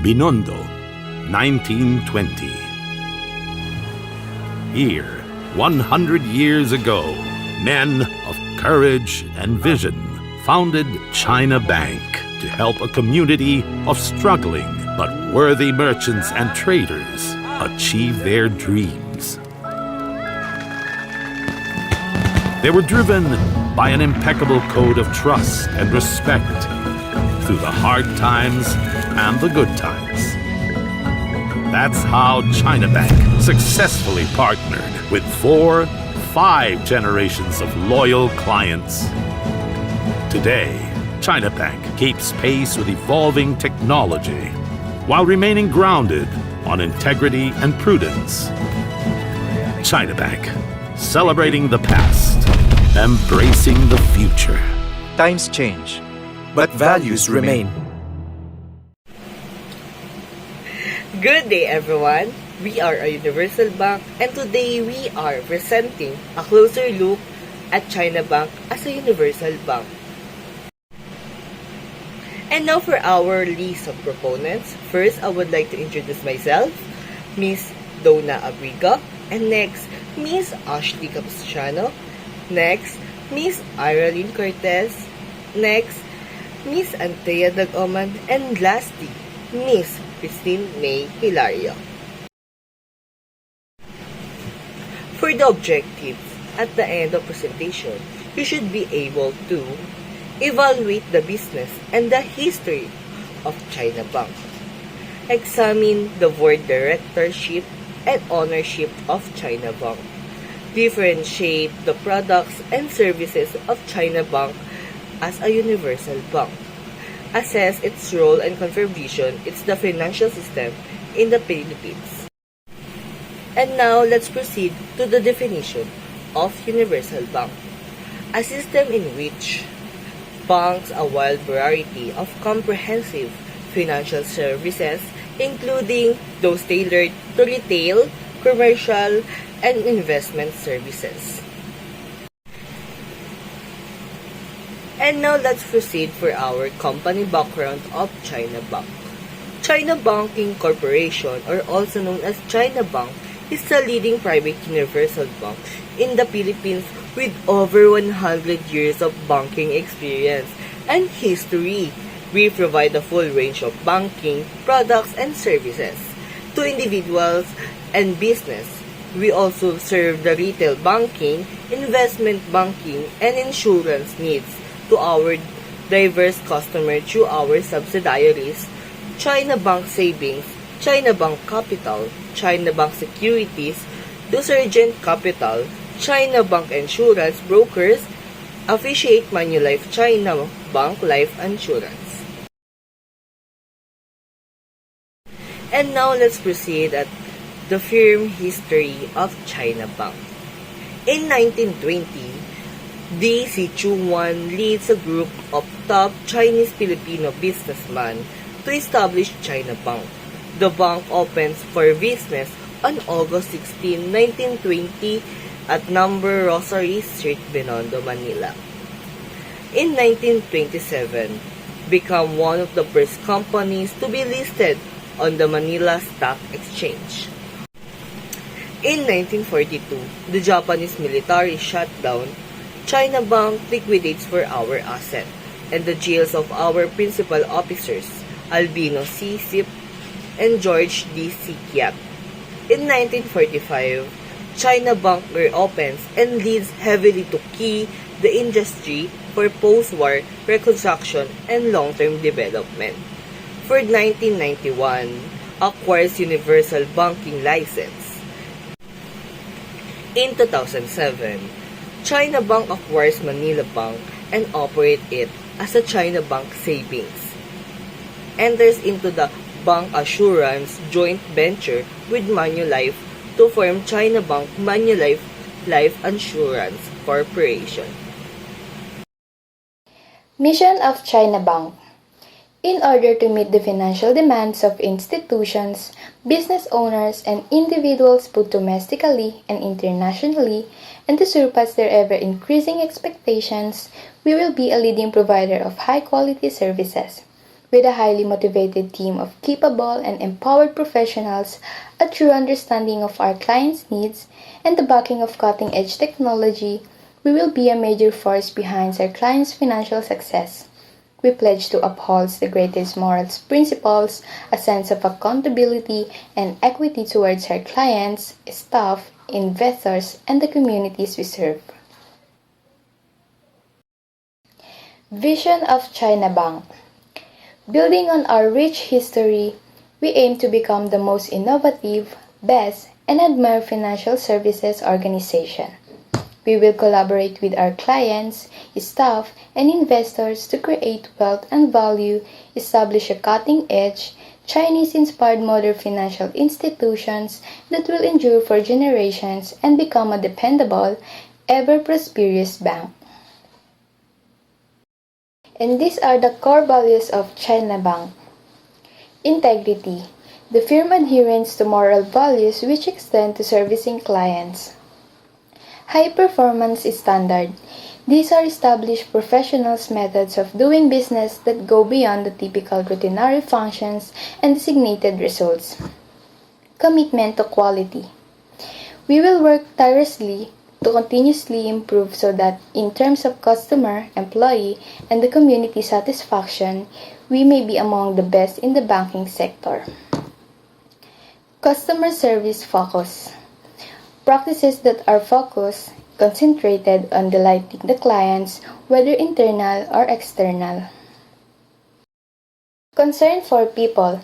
Binondo, 1920. Here, 100 years ago, men of courage and vision founded Chinabamk to help a community of struggling but worthy merchants and traders achieve their dreams. They were driven by an impeccable code of trust and respect through the hard times and the good times. That's how Chinabamk successfully partnered with 5 generations of loyal clients. Today, Chinabamk keeps pace with evolving technology while remaining grounded on integrity and prudence. Chinabamk, celebrating the past, embracing the future. Times change, but values remain. Good day, everyone. We are a universal bank, and today we are presenting a closer look at Chinabamk as a universal bank. And now for our list of proponents. First, I would like to introduce myself, Miss Donna Abrigo, and next, Miss Ashley Capistrano, next, Miss Iralyn Cortez, next, Miss Antea Dagoman, and lastly, Miss Christine May Hilario. For the objectives, at the end of presentation, you should be able to evaluate the business and the history of Chinabamk, examine the board directorship and ownership of Chinabamk, differentiate the products and services of Chinabamk as a universal bank, assess its role and contribution in the financial system in the Philippines. And now, let's proceed to the definition of universal bank. A system in which banks a wide variety of comprehensive financial services, including those tailored to retail, commercial, and investment services. And now let's proceed for our company background of Chinabamk. Chinabamk Corporation, or also known as Chinabamk, is the leading private universal bank in the Philippines with over 100 years of banking experience and history. We provide a full range of banking products and services to individuals and business. We also serve the retail banking, investment banking, and insurance needs to our diverse customers through our subsidiaries, Chinabamk Savings, Chinabamk Capital, Chinabamk Securities, Dusurgent Capital, Chinabamk Insurance Brokers, Officiate Manulife Chinabamk Life Insurance. And now let's proceed at the firm history of Chinabamk. In 1920, D.C. Chung-wan leads a group of top Chinese-Filipino businessmen to establish Chinabamk. The bank opens for business on August 16, 1920 at number Rosary Street, Binondo, Manila. In 1927, became one of the first companies to be listed on the Manila Stock Exchange. In 1942, the Japanese military shut down Chinabamk, liquidates for our asset, and the jails of our principal officers, Albino C. Sip and George D. Sikyat. In 1945, Chinabamk reopens and leads heavily to key the industry for post-war reconstruction and long-term development. For 1991, acquires universal banking license. In 2007, Chinabamk acquires Manila Bank and operates it as a Chinabamk Savings. Enters into the bank assurance joint venture with Manulife to form Chinabamk Manulife Life Insurance Corporation. Mission of Chinabamk. In order to meet the financial demands of institutions, business owners, and individuals both domestically and internationally, and to surpass their ever-increasing expectations, we will be a leading provider of high-quality services. With a highly motivated team of capable and empowered professionals, a true understanding of our clients' needs, and the backing of cutting-edge technology, we will be a major force behind our clients' financial success. We pledge to uphold the greatest moral principles, a sense of accountability, and equity towards our clients, staff, investors, and the communities we serve. Vision of Chinabank. Building on our rich history, we aim to become the most innovative, best, and admired financial services organization. We will collaborate with our clients, staff, and investors to create wealth and value, establish a cutting-edge, Chinese-inspired modern financial institutions that will endure for generations and become a dependable, ever-prosperous bank. And these are the core values of Chinabamk. Integrity. The firm adherence to moral values which extend to servicing clients. High performance standard. These are established professionals' methods of doing business that go beyond the typical routinary functions and designated results. Commitment to quality. We will work tirelessly to continuously improve so that in terms of customer, employee, and the community satisfaction, we may be among the best in the banking sector. Customer service focus. Practices that are focused, concentrated on delighting the clients, whether internal or external. Concern for people.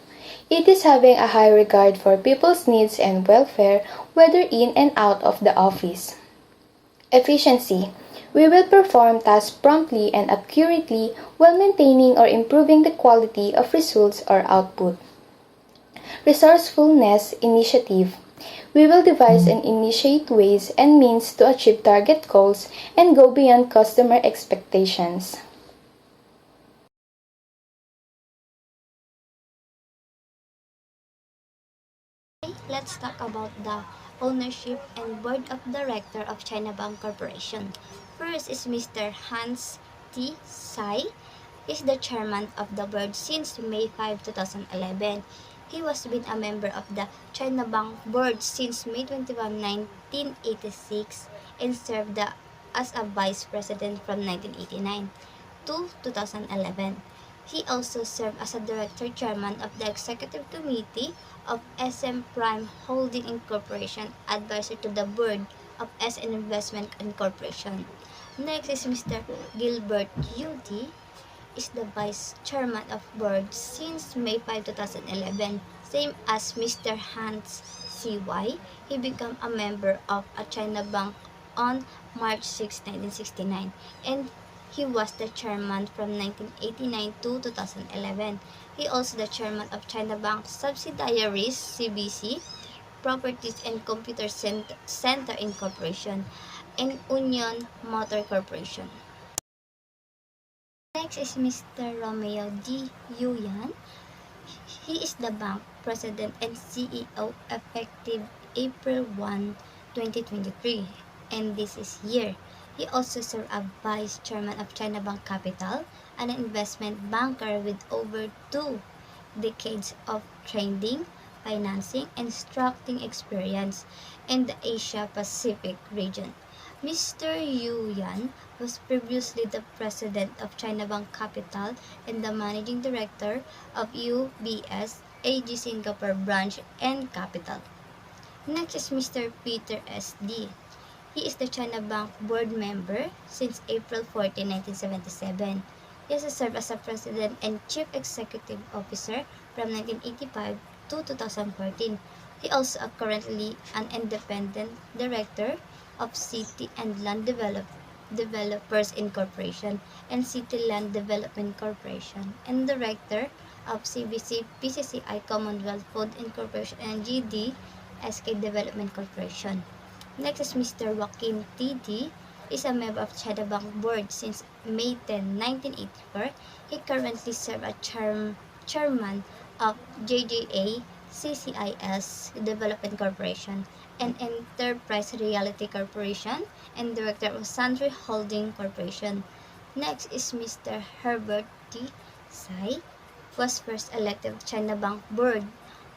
It is having a high regard for people's needs and welfare, whether in and out of the office. Efficiency. We will perform tasks promptly and accurately while maintaining or improving the quality of results or output. Resourcefulness initiative. We will devise and initiate ways and means to achieve target goals and go beyond customer expectations. Let's talk about the ownership and board of director of Chinabamk Corporation. First is Mr. Hans T. Tsai. He is the chairman of the board since May 5, 2011. He was been a member of the Chinabamk board since May 21, 1986 and served as a vice president from 1989 to 2011. He also served as a director chairman of the executive committee of SM Prime Holding Incorporation, advisor to the board of SN Investment Incorporation. Next is Mr. Gilbert U.D. is the vice chairman of board since May 5, 2011. Same as Mr. Hans C.Y., he became a member of a China Bank on March 6, 1969, and he was the chairman from 1989 to 2011. He also the chairman of China Bank subsidiaries CBC, Properties and Computer Center Incorporation, and Union Motor Corporation. Next is Mr. Romeo D. Yuyan. He is the bank president and CEO effective April 1, 2023, and this is year. He also served as vice chairman of China Bank Capital, an investment banker with over 2 decades of trading, financing, and structuring experience in the Asia-Pacific region. Mr. Yu Yan was previously the president of China Bank Capital and the managing director of UBS AG Singapore branch and capital. Next is Mr. Peter S.D. He is the China Bank board member since April 14, 1977. He has served as a president and chief executive officer from 1985 to 2014. He also is currently an independent director of City and Land Developers Incorporation and City Land Development Corporation and director of CBC PCCI Commonwealth Food Incorporation and GDSK Development Corporation. Next is Mr. Joaquin T.D. is a member of China Bank Board since May 10, 1984. He currently serves as chairman of JJA CCIS Development Corporation and Enterprise Realty Corporation and director of Sundry Holding Corporation. Next is Mr. Herbert T. Tsai. was first elected to Chinabamk board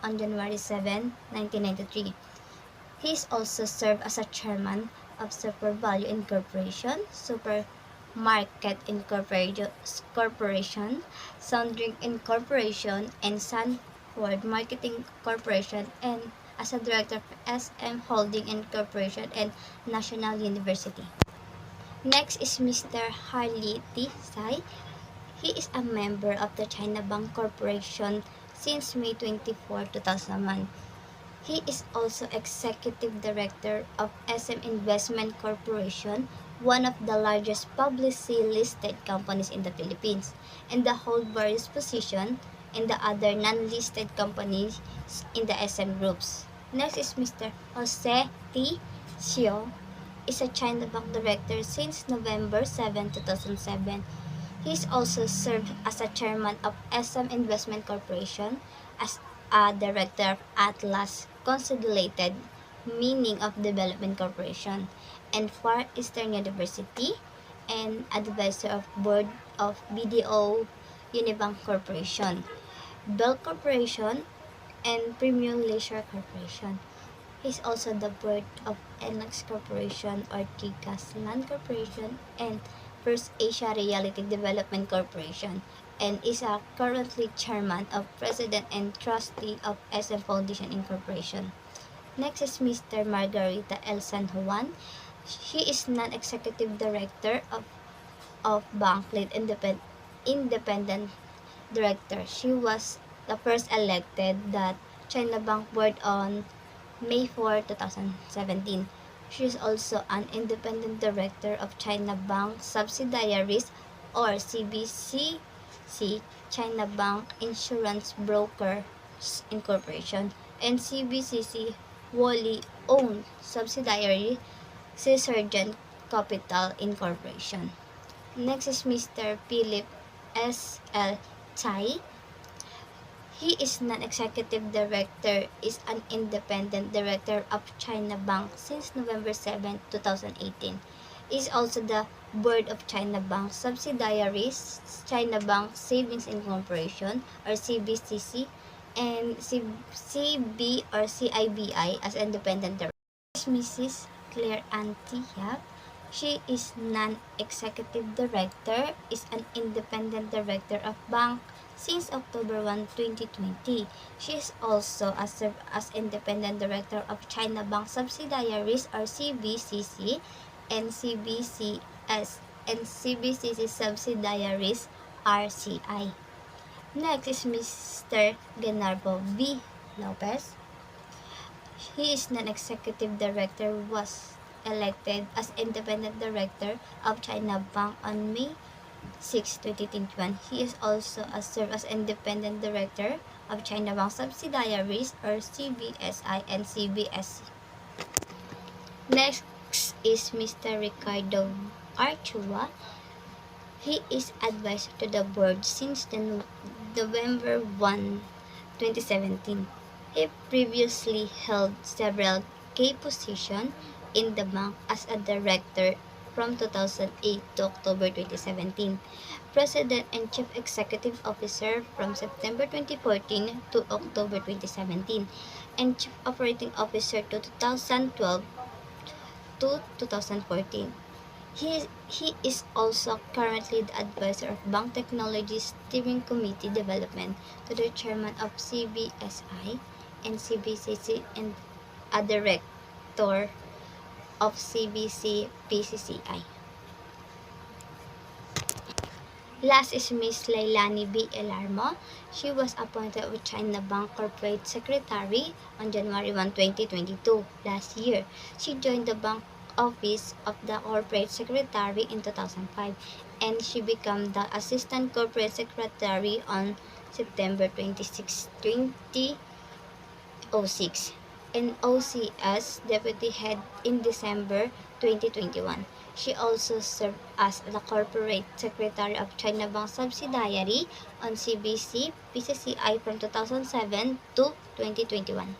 on January 7, 1993. He is also served as a chairman of Super Value Incorporation, Supermarket Corporation, Soundrink Incorporation, and Sanford Marketing Corporation, and as a director of SM Holding Incorporation and National University. Next is Mr. Harley T. Sai. He is a member of the China Bank Corporation since May 24, 2001. He is also Executive Director of SM Investment Corporation, one of the largest publicly listed companies in the Philippines, and hold various positions in the other non-listed companies in the SM groups. Next is Mr. Jose T. Xiao, is a China Bank Director since November 7, 2007. He is also served as a chairman of SM Investment Corporation, as a director of Atlas Consolidated Meaning of Development Corporation and Far Eastern University, and advisor of board of BDO Unibank Corporation, Bell Corporation, and Premium Leisure Corporation. He is also the board of NX Corporation, Ortigas Land Corporation, and First Asia Reality Development Corporation, and is currently chairman of president and trustee of SM Foundation Incorporation. Next is Mr. Margarita L. San Juan. She is non-executive director of Bank Lead Independent Director. She was the first elected that China Bank Board on May 4, 2017. She is also an independent director of China Bank Subsidiaries or CBCC, China Bank Insurance Brokers Incorporation, and CBCC wholly owned subsidiary Cisurgent Capital Incorporation. Next is Mr. Philip S. L. Chai. He is non-executive director, is an independent director of China Bank since November 7, 2018. He is also the board of China Bank subsidiaries, China Bank Savings Incorporation or CBCC, and CB or CIBI as independent director. Mrs. Claire Antia. She is non-executive director, is an independent director of bank since October 1, 2020. She is also served as independent director of China Bank subsidiaries or CBCC and CBCS and CBCC subsidiaries RCI. Next is Mr. Genarbo V. Lopez. He is non-executive director, was elected as independent director of China Bank on May 6, 2021. He is also served as independent director of China Bank subsidiaries or CBSI and CBSC. Next is Mr. Ricardo Archua. He is advisor to the board since November 1, 2017. He previously held several key positions in the bank as a director from 2008 to October 2017, President and Chief Executive Officer from September 2014 to October 2017, and Chief Operating Officer to 2012 to 2014. He is also currently the advisor of Bank Technology Steering Committee Development to the Chairman of CBSI and CBCC and a Director of CBC PCCI. Last is Ms. Leilani B. Elarmo. She was appointed with China Bank Corporate Secretary on January 1, 2022, last year. She joined the bank office of the Corporate Secretary in 2005, and she became the Assistant Corporate Secretary on September 26, 2006, and OCS Deputy Head in December 2021. She also served as the Corporate Secretary of China Bank Subsidiary on CBC PCCI from 2007 to 2021.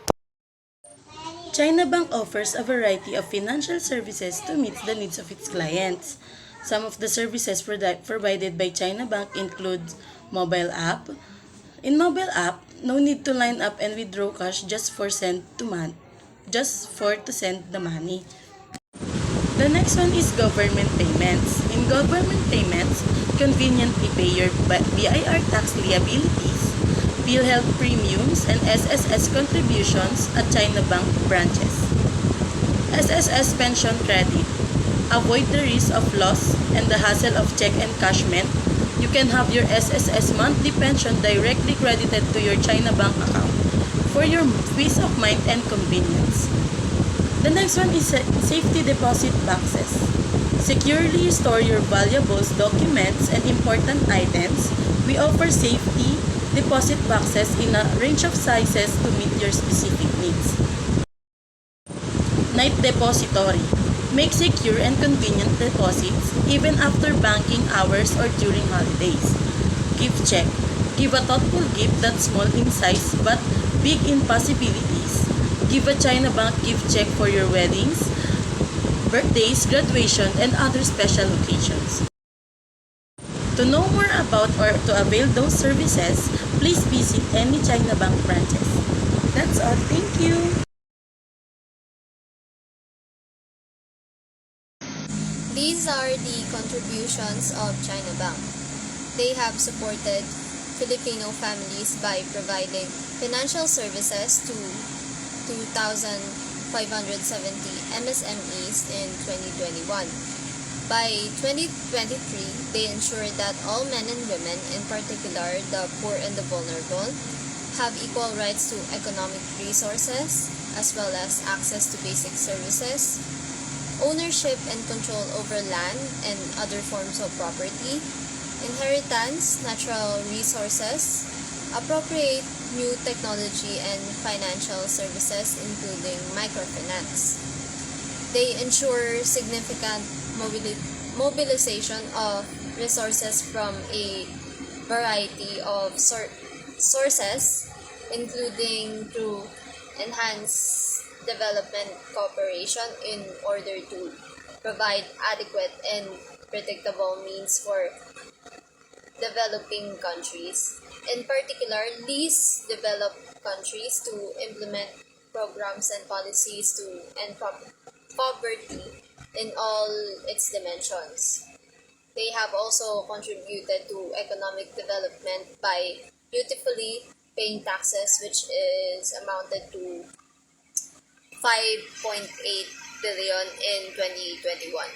China Bank offers a variety of financial services to meet the needs of its clients. Some of the services provided by China Bank include mobile app, In mobile app, no need to line up and withdraw cash just for to send the money. The next one is government payments. In government payments, conveniently pay your BIR tax liabilities, PhilHealth premiums, and SSS contributions at Chinabank branches. SSS pension credit. Avoid the risk of loss and the hassle of check encashment. You can have your SSS monthly pension directly credited to your Chinabank account for your peace of mind and convenience. The next one is safety deposit boxes. Securely store your valuables, documents, and important items. We offer safety deposit boxes in a range of sizes to meet your specific needs. Night depository. Make secure and convenient deposits even after banking hours or during holidays. Gift check. Give a thoughtful gift that's small in size but big in possibilities. Give a Chinabank gift check for your weddings, birthdays, graduation, and other special occasions. To know more about or to avail those services, please visit any Chinabank branches. That's all. Thank you. These are the contributions of Chinabamk. They have supported Filipino families by providing financial services to 2,570 MSMEs in 2021. By 2023, they ensured that all men and women, in particular the poor and the vulnerable, have equal rights to economic resources as well as access to basic services, ownership and control over land and other forms of property, inheritance, natural resources, appropriate new technology and financial services including microfinance. They ensure significant mobilization of resources from a variety of sources including through enhanced development cooperation in order to provide adequate and predictable means for developing countries. In particular, least developed countries to implement programs and policies to end poverty in all its dimensions. They have also contributed to economic development by beautifully paying taxes, which is amounted to 5.8 billion in 2021.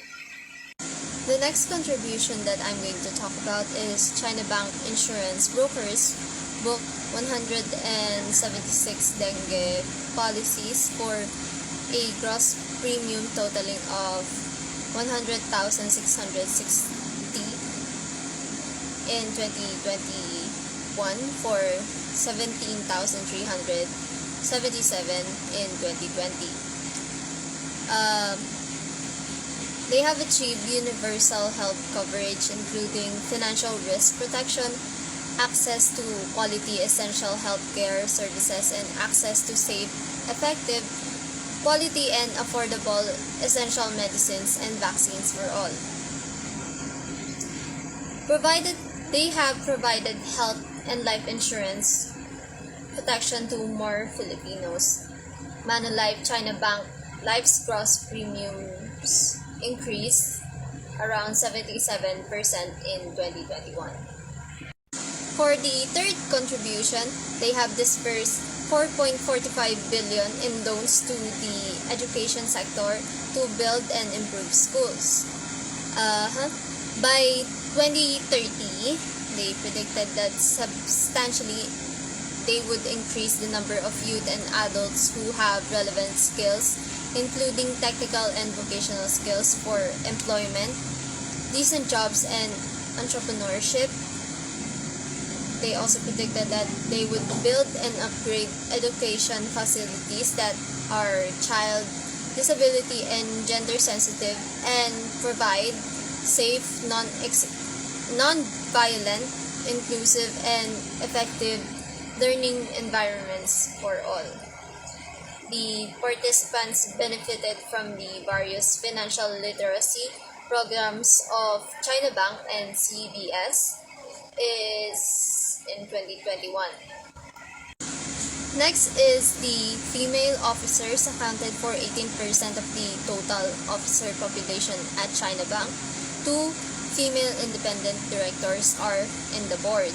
The next contribution that I'm going to talk about is Chinabank Insurance Brokers booked 176 dengue policies for a gross premium totaling of 100,660 in 2021 for 17,377 in 2020. They have achieved universal health coverage including financial risk protection, access to quality essential healthcare services, and access to safe, effective, quality, and affordable essential medicines and vaccines for all. They have provided health and life insurance protection to more Filipinos. Manulife Chinabank Life's gross premiums increased around 77% in 2021. For the third contribution, they have disbursed 4.45 billion in loans to the education sector to build and improve schools. By 2030, they predicted that substantially they would increase the number of youth and adults who have relevant skills, including technical and vocational skills for employment, decent jobs, and entrepreneurship. They also predicted that they would build and upgrade education facilities that are child, disability, and gender sensitive and provide safe, non-violent, inclusive, and effective learning environments for all. The participants benefited from the various financial literacy programs of Chinabank and CBS is in 2021. Next is the female officers accounted for 18% of the total officer population at Chinabamk. 2 female independent directors are in the board.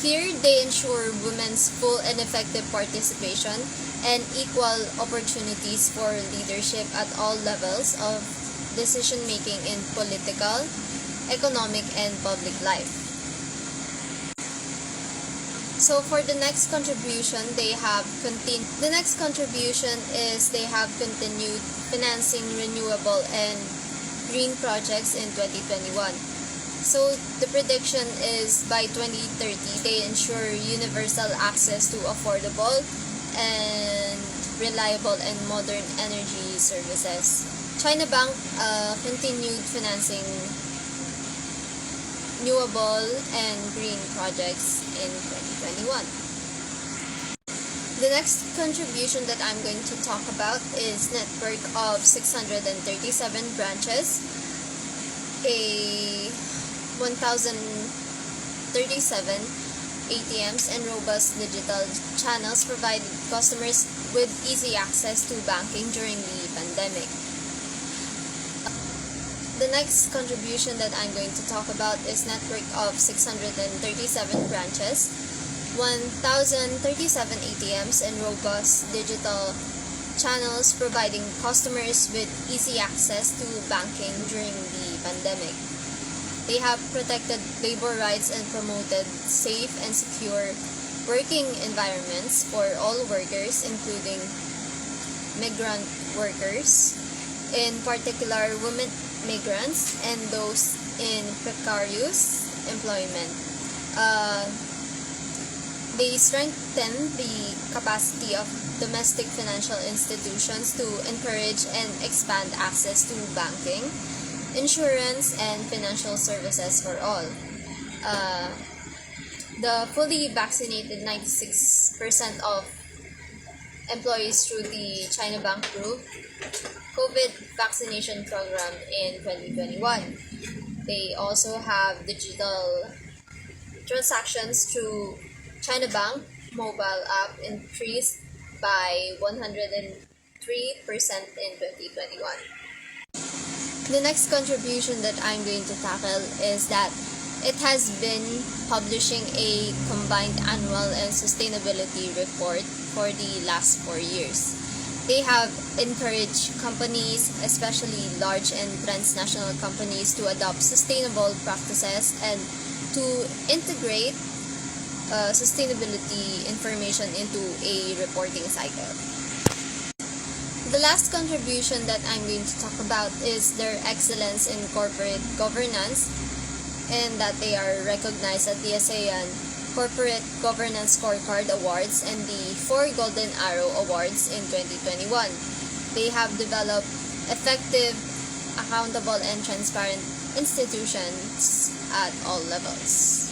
Here, they ensure women's full and effective participation and equal opportunities for leadership at all levels of decision-making in political, economic, and public life. So for the next contribution, they have continued financing renewable and green projects in 2021. So the prediction is by 2030, they ensure universal access to affordable and reliable and modern energy services. Chinabamk continued financing renewable and green projects in 2021. The next contribution that I'm going to talk about is network of 637 branches, a 1,037 ATMs, and robust digital channels provided customers with easy access to banking during the pandemic. The next contribution that I'm going to talk about is network of 637 branches, 1,037 ATMs, and robust digital channels providing customers with easy access to banking during the pandemic. They have protected labor rights and promoted safe and secure working environments for all workers, including migrant workers, in particular women migrants and those in precarious employment. They strengthen the capacity of domestic financial institutions to encourage and expand access to banking, insurance, and financial services for all. The fully vaccinated 96% of employees through the Chinabamk Group COVID vaccination program in 2021. They also have digital transactions through Chinabamk mobile app increased by 103% in 2021. The next contribution that I'm going to tackle is that it has been publishing a combined annual and sustainability report for the last 4 years. They have encouraged companies, especially large and transnational companies, to adopt sustainable practices and to integrate sustainability information into a reporting cycle. The last contribution that I'm going to talk about is their excellence in corporate governance, and that they are recognized at the ASEAN Corporate Governance Scorecard Awards and the 4 Golden Arrow Awards in 2021. They have developed effective, accountable, and transparent institutions at all levels.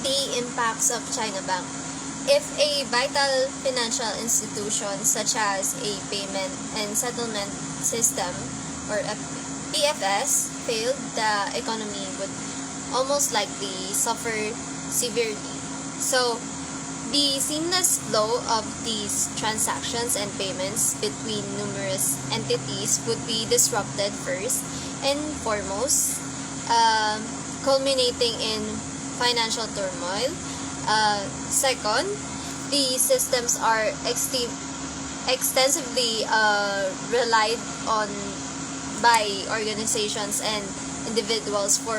The impacts of Chinabamk. If a vital financial institution such as a payment and settlement system or a PFS failed, the economy would almost likely suffer severely. So, the seamless flow of these transactions and payments between numerous entities would be disrupted first and foremost, culminating in financial turmoil. Second, the systems are extensively relied on by organizations and individuals for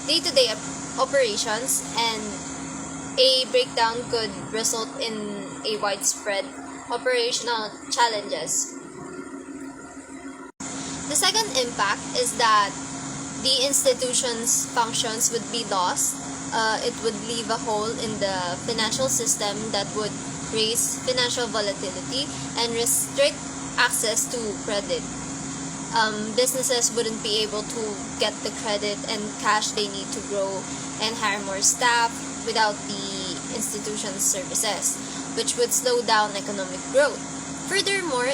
day-to-day operations, and a breakdown could result in a widespread operational challenges. The second impact is that the institution's functions would be lost. It would leave a hole in the financial system that would raise financial volatility and restrict access to credit. Businesses wouldn't be able to get the credit and cash they need to grow and hire more staff without the institution's services, which would slow down economic growth. Furthermore,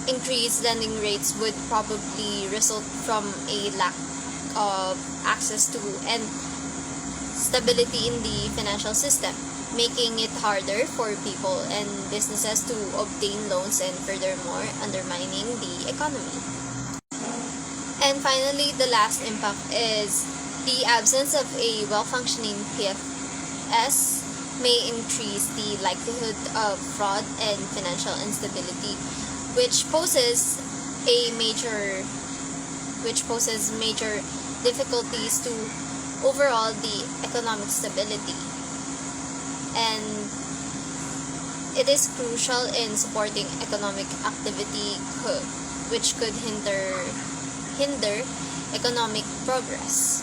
increased lending rates would probably result from a lack of access to and stability in the financial system, making it harder for people and businesses to obtain loans and furthermore undermining the economy. And finally, the last impact is the absence of a well-functioning PFS may increase the likelihood of fraud and financial instability, which poses major difficulties to overall the economic stability. And it is crucial in supporting economic activity which could hinder economic progress.